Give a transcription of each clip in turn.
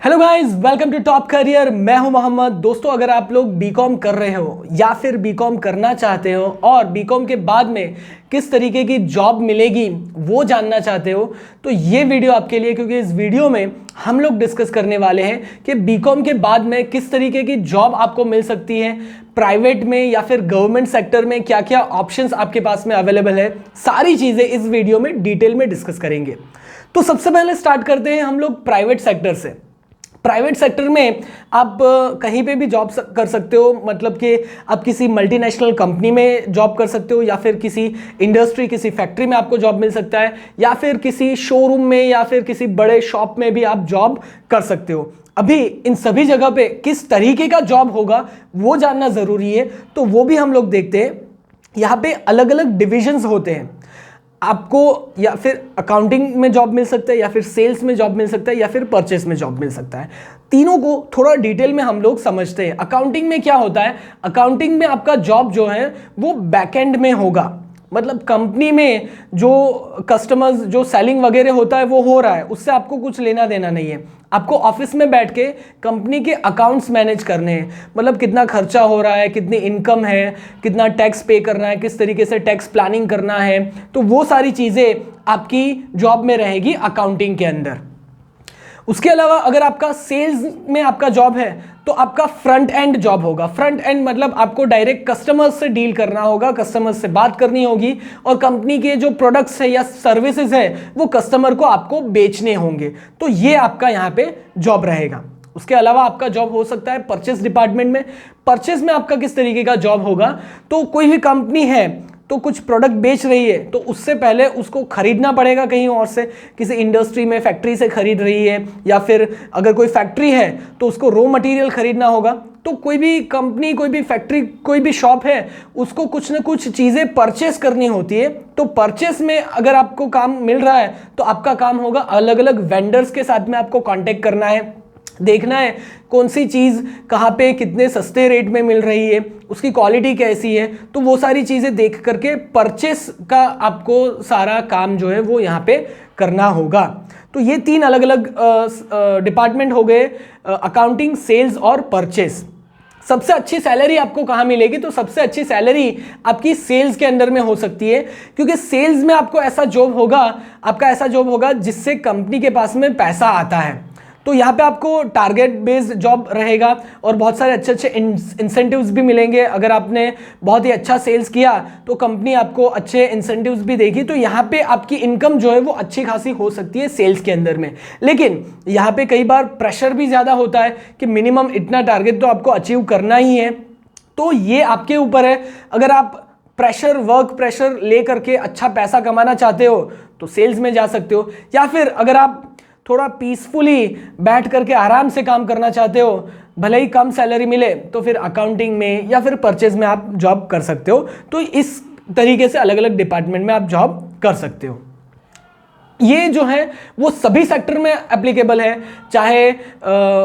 Hello guys, welcome to top career. मैं हूं मोहम्मद। दोस्तों, अगर आप लोग बीकॉम कर रहे हो या फिर बीकॉम करना चाहते हो और बीकॉम के बाद में किस तरीके की जॉब मिलेगी वो जानना चाहते हो तो ये वीडियो आपके लिए, क्योंकि इस वीडियो में हम लोग डिस्कस करने वाले हैं कि बीकॉम के बाद में किस तरीके की जॉब आपको मिल सकती है, प्राइवेट में या फिर गवर्नमेंट सेक्टर में क्या क्या ऑप्शंस आपके पास में अवेलेबल है। सारी चीज़ें इस वीडियो में डिटेल में डिस्कस करेंगे। तो सबसे पहले स्टार्ट करते हैं हम लोग प्राइवेट सेक्टर से। प्राइवेट सेक्टर में आप कहीं पे भी जॉब कर सकते हो, मतलब कि आप किसी मल्टीनेशनल कंपनी में जॉब कर सकते हो या फिर किसी इंडस्ट्री, किसी फैक्ट्री में आपको जॉब मिल सकता है, या फिर किसी शोरूम में या फिर किसी बड़े शॉप में भी आप जॉब कर सकते हो। अभी इन सभी जगह पे किस तरीके का जॉब होगा वो जानना ज़रूरी है, तो वो भी हम लोग देखते हैं। यहाँ पे अलग अलग डिविजन्स होते हैं। आपको या फिर अकाउंटिंग में जॉब मिल सकता है, या फिर सेल्स में जॉब मिल सकता है, या फिर परचेस में जॉब मिल सकता है। तीनों को थोड़ा डिटेल में हम लोग समझते हैं। अकाउंटिंग में क्या होता है, अकाउंटिंग में आपका जॉब जो है वो बैकएंड में होगा, मतलब कंपनी में जो कस्टमर्स जो सेलिंग वगैरह होता है वो हो रहा है, उससे आपको कुछ लेना देना नहीं है। आपको ऑफिस में बैठ के कंपनी के अकाउंट्स मैनेज करने हैं, मतलब कितना खर्चा हो रहा है, कितनी इनकम है, कितना टैक्स पे करना है, किस तरीके से टैक्स प्लानिंग करना है, तो वो सारी चीज़ें आपकी जॉब में रहेगी अकाउंटिंग के अंदर। उसके अलावा अगर आपका सेल्स में आपका जॉब है तो आपका फ्रंट एंड जॉब होगा। फ्रंट एंड मतलब आपको डायरेक्ट कस्टमर्स से डील करना होगा, कस्टमर्स से बात करनी होगी और कंपनी के जो प्रोडक्ट्स है या सर्विसेज है वो कस्टमर को आपको बेचने होंगे। तो ये आपका यहाँ पे जॉब रहेगा। उसके अलावा आपका जॉब हो सकता है परचेस डिपार्टमेंट में। परचेस में आपका किस तरीके का जॉब होगा, तो कोई भी कंपनी है तो कुछ प्रोडक्ट बेच रही है तो उससे पहले उसको खरीदना पड़ेगा कहीं और से, किसी इंडस्ट्री में फैक्ट्री से खरीद रही है, या फिर अगर कोई फैक्ट्री है तो उसको रॉ मटेरियल खरीदना होगा। तो कोई भी कंपनी, कोई भी फैक्ट्री, कोई भी शॉप है, उसको कुछ ना कुछ चीज़ें परचेस करनी होती है। तो परचेस में अगर आपको काम मिल रहा है तो आपका काम होगा अलग अलग वेंडर्स के साथ में आपको कांटेक्ट करना है, देखना है कौन सी चीज़ कहाँ पे कितने सस्ते रेट में मिल रही है, उसकी क्वालिटी कैसी है। तो वो सारी चीज़ें देख करके परचेस का आपको सारा काम जो है वो यहाँ पे करना होगा। तो ये तीन अलग अलग डिपार्टमेंट हो गए, अकाउंटिंग, सेल्स और परचेस। सबसे अच्छी सैलरी आपको कहाँ मिलेगी, तो सबसे अच्छी सैलरी आपकी सेल्स के अंदर में हो सकती है, क्योंकि सेल्स में आपको ऐसा जॉब होगा, आपका ऐसा जॉब होगा जिससे कंपनी के पास में पैसा आता है। तो यहाँ पे आपको टारगेट बेस्ड जॉब रहेगा और बहुत सारे अच्छे अच्छे इंसेंटिव्स भी मिलेंगे। अगर आपने बहुत ही अच्छा सेल्स किया तो कंपनी आपको अच्छे इंसेंटिव्स भी देगी। तो यहाँ पे आपकी इनकम जो है वो अच्छी खासी हो सकती है सेल्स के अंदर में। लेकिन यहाँ पे कई बार प्रेशर भी ज़्यादा होता है कि मिनिमम इतना टारगेट तो आपको अचीव करना ही है। तो ये आपके ऊपर है। अगर आप वर्क प्रेशर ले करके अच्छा पैसा कमाना चाहते हो तो सेल्स में जा सकते हो, या फिर अगर आप थोड़ा पीसफुली बैठ करके आराम से काम करना चाहते हो, भले ही कम सैलरी मिले, तो फिर अकाउंटिंग में या फिर परचेज में आप जॉब कर सकते हो। तो इस तरीके से अलग अलग डिपार्टमेंट में आप जॉब कर सकते हो। ये जो है वो सभी सेक्टर में एप्लीकेबल है, चाहे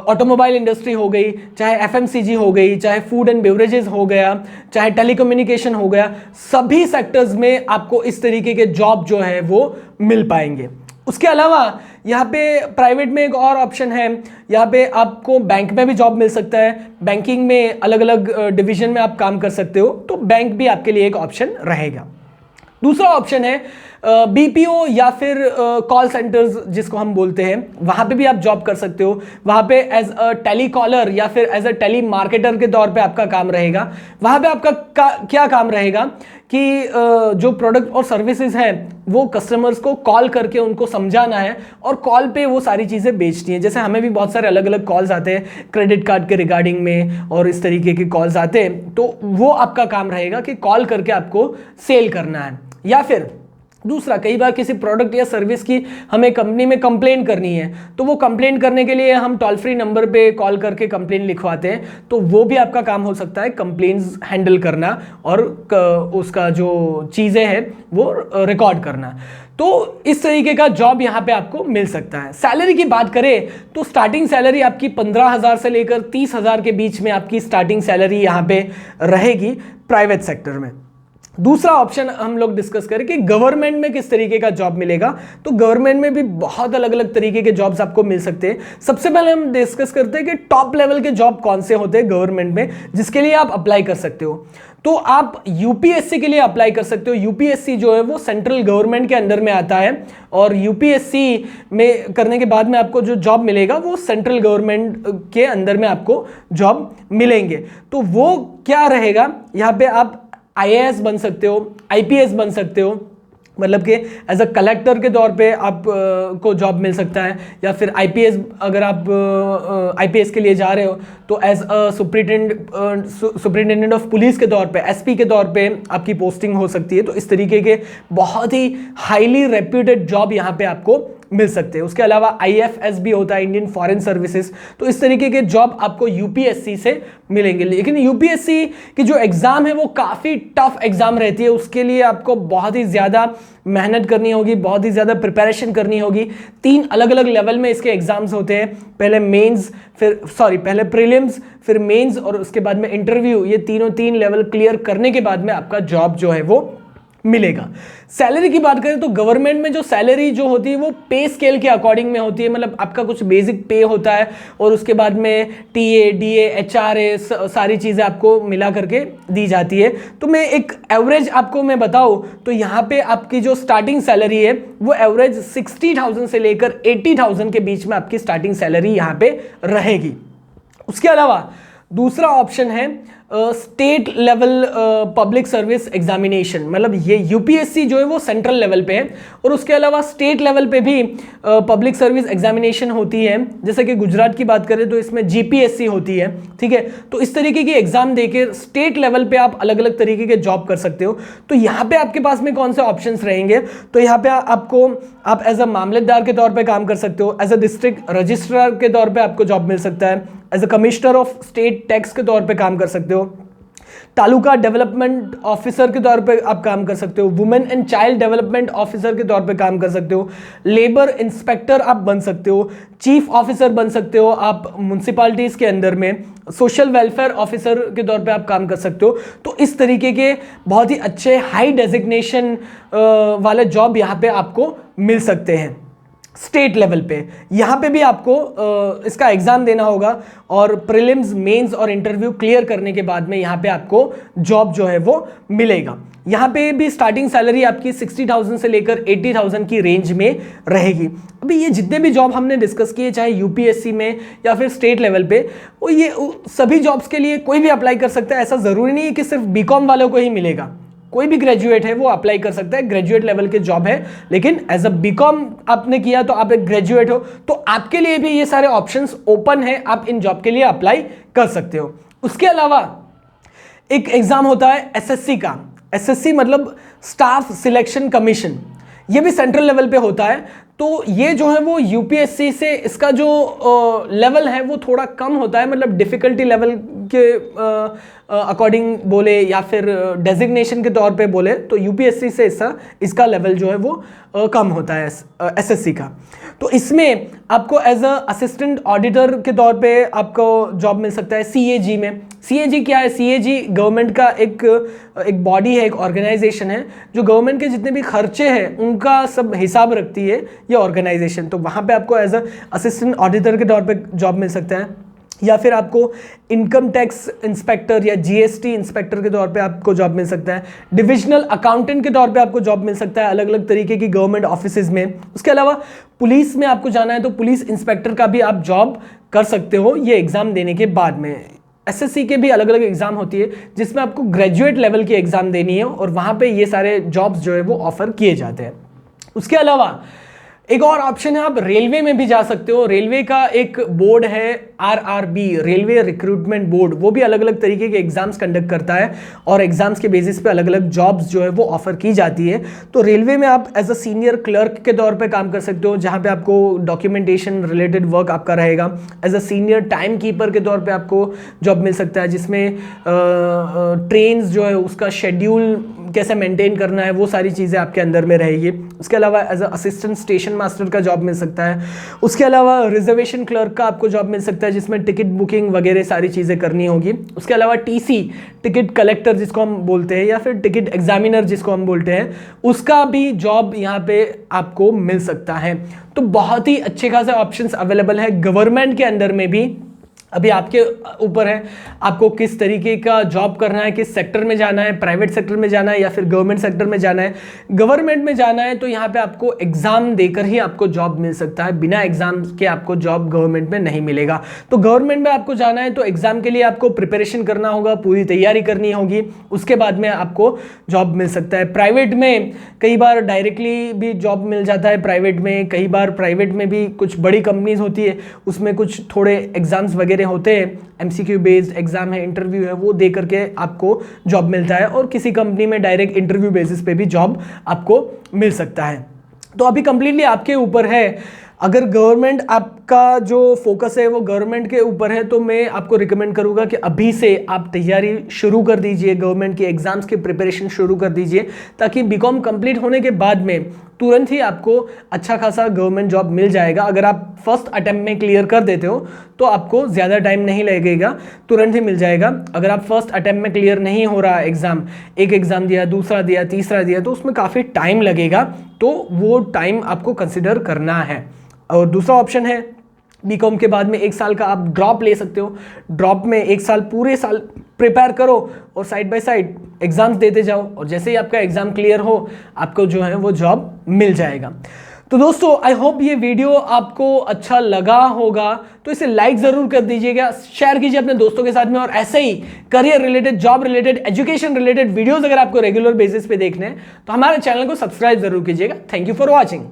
ऑटोमोबाइल इंडस्ट्री हो गई, चाहे एफएमसीजी हो गई, चाहे फूड एंड बेवरेजेस हो गया, चाहे टेलीकम्युनिकेशन हो गया। सभी सेक्टर्स में आपको इस तरीके के जॉब जो है वो मिल पाएंगे। उसके अलावा यहाँ पे प्राइवेट में एक और ऑप्शन है, यहाँ पे आपको बैंक में भी जॉब मिल सकता है। बैंकिंग में अलग अलग डिवीजन में आप काम कर सकते हो, तो बैंक भी आपके लिए एक ऑप्शन रहेगा। दूसरा ऑप्शन है बीपीओ या फिर कॉल सेंटर्स जिसको हम बोलते हैं, वहाँ पे भी आप जॉब कर सकते हो। वहाँ पे एज अ टेली कॉलर या फिर एज अ टेली मार्केटर के तौर पे आपका काम रहेगा। वहाँ पे आपका क्या काम रहेगा कि जो प्रोडक्ट और सर्विसेज हैं वो कस्टमर्स को कॉल करके उनको समझाना है और कॉल पे वो सारी चीज़ें बेचती हैं। जैसे हमें भी बहुत सारे अलग अलग कॉल्स आते हैं क्रेडिट कार्ड के रिगार्डिंग में और इस तरीके के कॉल्स आते हैं, तो वो आपका काम रहेगा कि कॉल करके आपको सेल करना है। या फिर दूसरा, कई बार किसी प्रोडक्ट या सर्विस की हमें कंपनी में कंप्लेन करनी है, तो वो कंप्लेन करने के लिए हम टोल फ्री नंबर पे कॉल करके कंप्लेन लिखवाते हैं। तो वो भी आपका काम हो सकता है, कंप्लेन्स हैंडल करना और उसका जो चीज़ें हैं वो रिकॉर्ड करना। तो इस तरीके का जॉब यहाँ पे आपको मिल सकता है। सैलरी की बात करें तो स्टार्टिंग सैलरी आपकी 15,000 से लेकर 30,000 के बीच में आपकी स्टार्टिंग सैलरी यहाँ पे रहेगी प्राइवेट सेक्टर में। दूसरा ऑप्शन हम लोग डिस्कस करें कि गवर्नमेंट में किस तरीके का जॉब मिलेगा। तो गवर्नमेंट में भी बहुत अलग अलग तरीके के जॉब्स आपको मिल सकते हैं। सबसे पहले हम डिस्कस करते हैं कि टॉप लेवल के जॉब कौन से होते हैं गवर्नमेंट में, जिसके लिए आप अप्लाई कर सकते हो। तो आप यूपीएससी के लिए अप्लाई कर सकते हो। यूपीएससी जो है वो सेंट्रल गवर्नमेंट के अंडर में आता है, और यूपीएससी में करने के बाद में आपको जो जॉब मिलेगा वो सेंट्रल गवर्नमेंट के अंदर में आपको जॉब मिलेंगे। तो वो क्या रहेगा, यहाँ पे आप आईएएस बन सकते हो, आईपीएस बन सकते हो, मतलब कि एज अ कलेक्टर के तौर पे आप को जॉब मिल सकता है, या फिर आईपीएस, अगर आप आईपीएस के लिए जा रहे हो तो as a superintendent of police के तौर पे, एसपी के तौर पे आपकी पोस्टिंग हो सकती है। तो इस तरीके के बहुत ही हाईली रेप्यूटेड जॉब यहाँ पे आपको मिल सकते हैं। उसके अलावा आईएफएस भी होता है, इंडियन फॉरेन सर्विसेज। तो इस तरीके के जॉब आपको यूपीएससी से मिलेंगे। लेकिन यूपीएससी की जो एग्ज़ाम है वो काफ़ी टफ एग्ज़ाम रहती है। उसके लिए आपको बहुत ही ज़्यादा मेहनत करनी होगी, बहुत ही ज़्यादा प्रिपरेशन करनी होगी। 3 अलग अलग लेवल में इसके एग्ज़ाम्स होते हैं। पहले प्रीलिम्स, फिर मेंस, और उसके बाद में इंटरव्यू। ये 3 लेवल क्लियर करने के बाद में आपका जॉब जो है वो मिलेगा। सैलरी की बात करें तो गवर्नमेंट में जो सैलरी जो होती है वो पे स्केल के अकॉर्डिंग में होती है। मतलब आपका कुछ बेसिक पे होता है, और उसके बाद में टीए, डीए, एचआरए, सारी चीज़ें आपको मिला करके दी जाती है। तो मैं एक एवरेज आपको मैं बताऊँ तो यहाँ पे आपकी जो स्टार्टिंग सैलरी है वो एवरेज 60,000 से लेकर 80,000 के बीच में आपकी स्टार्टिंग सैलरी यहाँ पे रहेगी। उसके अलावा दूसरा ऑप्शन है state level public service examination. मतलब ये यूपीएससी जो है वो सेंट्रल लेवल पे है, और उसके अलावा स्टेट लेवल पे भी पब्लिक सर्विस एग्जामिनेशन होती है। जैसे कि गुजरात की बात करें तो इसमें जीपीएससी होती है, ठीक है। तो इस तरीके की एग्जाम देकर स्टेट लेवल पे आप अलग अलग तरीके के जॉब कर सकते हो। तो यहाँ पे आपके पास में कौन से ऑप्शंस रहेंगे, तो यहाँ पे आप एज अ मामलेदार के तौर पे काम कर सकते हो, एज अ डिस्ट्रिक्ट रजिस्ट्रार के तौर पे आपको जॉब मिल सकता है, as a commissioner of state tax के तौर पे काम कर सकते हो, तालुका डेवलपमेंट ऑफिसर के तौर पे आप काम कर सकते हो, women and child development officer के तौर पे काम कर सकते हो, लेबर इंस्पेक्टर आप बन सकते हो, चीफ ऑफिसर बन सकते हो आप म्यूनसिपालिटीज़ के अंदर में, सोशल वेलफेयर ऑफिसर के तौर पे आप काम कर सकते हो। तो इस तरीके के बहुत ही अच्छे हाई डेजिग्नेशन वाले जॉब यहाँ पे आपको मिल सकते हैं स्टेट लेवल पे। यहाँ पे भी आपको इसका एग्ज़ाम देना होगा, और प्रीलिम्स, मेंस और इंटरव्यू क्लियर करने के बाद में यहाँ पे आपको जॉब जो है वो मिलेगा। यहाँ पे भी स्टार्टिंग सैलरी आपकी 60,000 से लेकर 80,000 की रेंज में रहेगी। अभी ये जितने भी जॉब हमने डिस्कस किए, चाहे यूपीएससी में या फिर स्टेट लेवल पे, वो ये सभी जॉब्स के लिए कोई भी अप्लाई कर सकता है। ऐसा ज़रूरी नहीं है कि सिर्फ बीकॉम वालों को ही मिलेगा। कोई भी ग्रेजुएट है वो अप्लाई कर सकता है, ग्रेजुएट लेवल के जॉब है। लेकिन एज अ बीकॉम आपने किया तो आप एक ग्रेजुएट हो, तो आपके लिए भी ये सारे ऑप्शंस ओपन है, आप इन जॉब के लिए अप्लाई कर सकते हो। उसके अलावा एक एग्जाम होता है एसएससी का। एसएससी मतलब स्टाफ सिलेक्शन कमीशन, ये भी सेंट्रल लेवल पे होता है। तो ये जो है वो यूपीएससी से इसका जो लेवल है वो थोड़ा कम होता है। मतलब डिफ़िकल्टी लेवल के अकॉर्डिंग बोले या फिर डेजिग्नेशन के तौर पे बोले तो यूपीएससी से इसका लेवल जो है वो कम होता है एसएससी का। तो इसमें आपको एज अ असिस्टेंट ऑडिटर के तौर पे आपको जॉब मिल सकता है सीएजी में। सीएजी क्या है? सीएजी गवर्नमेंट का एक बॉडी है, एक ऑर्गेनाइजेशन है जो गवर्नमेंट के जितने भी खर्चे हैं उनका सब हिसाब रखती है ये ऑर्गेनाइजेशन। तो वहाँ पे आपको एज अ असिस्टेंट ऑडिटर के तौर पे जॉब मिल सकता है, या फिर आपको इनकम टैक्स इंस्पेक्टर या जीएसटी इंस्पेक्टर के तौर पे आपको जॉब मिल सकता है, डिविजनल अकाउंटेंट के तौर पे आपको जॉब मिल सकता है अलग अलग तरीके की गवर्नमेंट ऑफिसेज में। उसके अलावा पुलिस में आपको जाना है तो पुलिस इंस्पेक्टर का भी आप जॉब कर सकते हो ये एग्ज़ाम देने के बाद में। एसएससी के भी अलग अलग एग्ज़ाम होती है जिसमें आपको ग्रेजुएट लेवल की एग्ज़ाम देनी है, और वहाँ पर ये सारे जॉब्स जो है वो ऑफर किए जाते हैं। उसके अलावा एक और ऑप्शन है, आप रेलवे में भी जा सकते हो। रेलवे का एक बोर्ड है आरआरबी, रेलवे रिक्रूटमेंट बोर्ड, वो भी अलग अलग तरीके के एग्जाम्स कंडक्ट करता है और एग्जाम्स के बेसिस पे अलग अलग जॉब्स जो है वो ऑफर की जाती है। तो रेलवे में आप एज अ सीनियर क्लर्क के तौर पे काम कर सकते हो, जहाँ पे आपको डॉक्यूमेंटेशन रिलेटेड वर्क आपका रहेगा। As a senior timekeeper के तौर पर आपको जॉब मिल सकता है, जिसमें ट्रेन्स जो है उसका शेड्यूल कैसे मेंटेन करना है, वो सारी चीज़ें आपके अंदर में रहेगी। उसके अलावा as a assistant station master का जॉब मिल सकता है। उसके अलावा रिजर्वेशन क्लर्क का आपको जॉब मिल सकता है, जिसमें टिकट बुकिंग वगैरह सारी चीज़ें करनी होगी। उसके अलावा टीसी, टिकट कलेक्टर जिसको हम बोलते हैं, या फिर टिकट एग्जामिनर जिसको हम बोलते हैं, उसका भी जॉब यहाँ पे आपको मिल सकता है। तो बहुत ही अच्छे खासे ऑप्शंस अवेलेबल है गवर्नमेंट के अंदर में भी। अभी आपके ऊपर है आपको किस तरीके का जॉब करना है, किस सेक्टर में जाना है, प्राइवेट सेक्टर में जाना है या फिर गवर्नमेंट सेक्टर में जाना है। गवर्नमेंट में जाना है तो यहाँ पे आपको एग्जाम देकर ही आपको जॉब मिल सकता है, बिना एग्जाम के आपको जॉब गवर्नमेंट में नहीं मिलेगा। तो गवर्नमेंट में आपको जाना है तो एग्जाम के लिए आपको प्रिपरेशन करना होगा, पूरी तैयारी करनी होगी, उसके बाद में आपको जॉब मिल सकता है। प्राइवेट में कई बार डायरेक्टली भी जॉब मिल जाता है, प्राइवेट में कई बार प्राइवेट में भी कुछ बड़ी कंपनीज होती है, उसमें कुछ थोड़े एग्जाम्स वगैरह होते हैं, एमसीक्यू बेस्ड एग्जाम है, इंटरव्यू है, वो दे करके आपको जॉब मिलता है। और किसी कंपनी में डायरेक्ट इंटरव्यू बेसिस पे भी जॉब आपको मिल सकता है। तो अभी कंप्लीटली आपके ऊपर है। अगर गवर्नमेंट आपका जो फोकस है वो गवर्नमेंट के ऊपर है तो मैं आपको रिकमेंड करूंगा कि अभी से आप तैयारी शुरू कर दीजिए, गवर्नमेंट के एग्जाम्स की प्रिपरेशन शुरू कर दीजिए, ताकि बीकॉम कंप्लीट होने के बाद में तुरंत ही आपको अच्छा खासा गवर्नमेंट जॉब मिल जाएगा। अगर आप फर्स्ट अटेम्प्ट में क्लियर कर देते हो तो आपको ज़्यादा टाइम नहीं लगेगा, तुरंत ही मिल जाएगा। अगर आप फर्स्ट अटेम्प्ट में क्लियर नहीं हो रहा एग्ज़ाम, एक एग्ज़ाम दिया, दूसरा दिया, तीसरा दिया, तो उसमें काफ़ी टाइम लगेगा, तो वो टाइम आपको कंसिडर करना है। और दूसरा ऑप्शन है बीकॉम के बाद में 1 साल का आप ड्रॉप ले सकते हो। ड्रॉप में 1 साल पूरे साल प्रिपेयर करो और साइड बाय साइड एग्जाम्स देते जाओ, और जैसे ही आपका एग्जाम क्लियर हो आपको जो है वो जॉब मिल जाएगा। तो दोस्तों आई होप ये वीडियो आपको अच्छा लगा होगा, तो इसे लाइक ज़रूर कर दीजिएगा, शेयर कीजिए अपने दोस्तों के साथ में। और ऐसे ही career related, job related, education related videos अगर आपको रेगुलर बेसिस पे देखने हैं तो हमारे चैनल को सब्सक्राइब जरूर कीजिएगा। Thank you for watching.